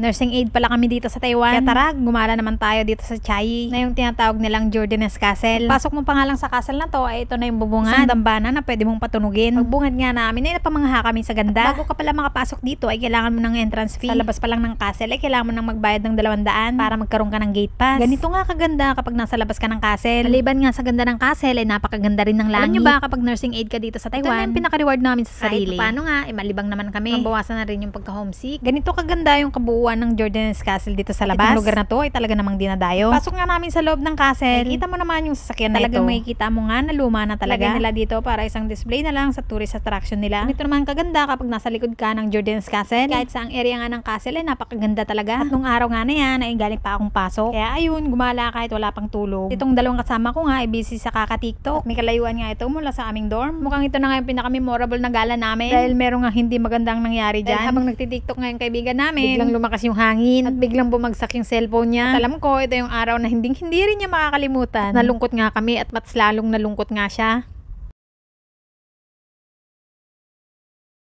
Nursing aid pala kami dito sa Taiwan. Kaya tara, gumala naman tayo dito sa Chiayi, na yung tinatawag nilang Jordanese Castle. Pasok mo pa nga lang sa castle na to, ay ito na yung bubungan. Isang dambana na pwede mong patunugin. Pagbungad nga namin ay napamangha kami sa ganda. At bago ka pala makapasok dito ay kailangan mo ng entrance fee. Sa labas pa lang ng castle ay kailangan mo nang magbayad ng 200 para magkaroon ka ng gate pass. Ganito nga kaganda kapag nasa labas ka ng castle. Maliban nga sa ganda ng castle ay napakaganda rin ng langit. Alam nyo ba kapag nursing aid ka dito sa Taiwan, ito na yung pinaka-reward namin sa sarili. Paano nga, malibang naman kami. Mabawasan na rin yung pagka-homesick. Ganito kaganda yung kabuuan ng Jordanese Castle dito sa labas. Itong lugar na to ay talaga namang dinadayo. Pasok nga namin sa loob ng castle. Kita mo naman yung sasakyan na ito. Talagang makikita mo nga na luma na talaga. Lagay nila dito para isang display na lang sa tourist attraction nila. Ganito naman kaganda kapag nasa likod ka ng Jordanese Castle. Kahit sa ang area nga ng castle ay napakaganda talaga. At nung araw nga na yan ay galing pa akong pasok. Kaya ayun, gumala kahit wala pang tulog. Itong dalawang kasama ko nga ay busy sa kaka-TikTok. At may kalayuan nga ito mula sa aming dorm. Mukhang ito na nga yung pinaka-memorable na gala namin. Dahil meron nga hindi magandang nangyari dyan. Dahil habang nagtitiktok nga yung kaibigan namin, biglang lumakas yung hangin at biglang bumagsak yung cellphone niya. At alam ko, ito yung araw na hindi rin niya makakalimutan. Nalungkot nga kami at mas lalong nalungkot nga siya.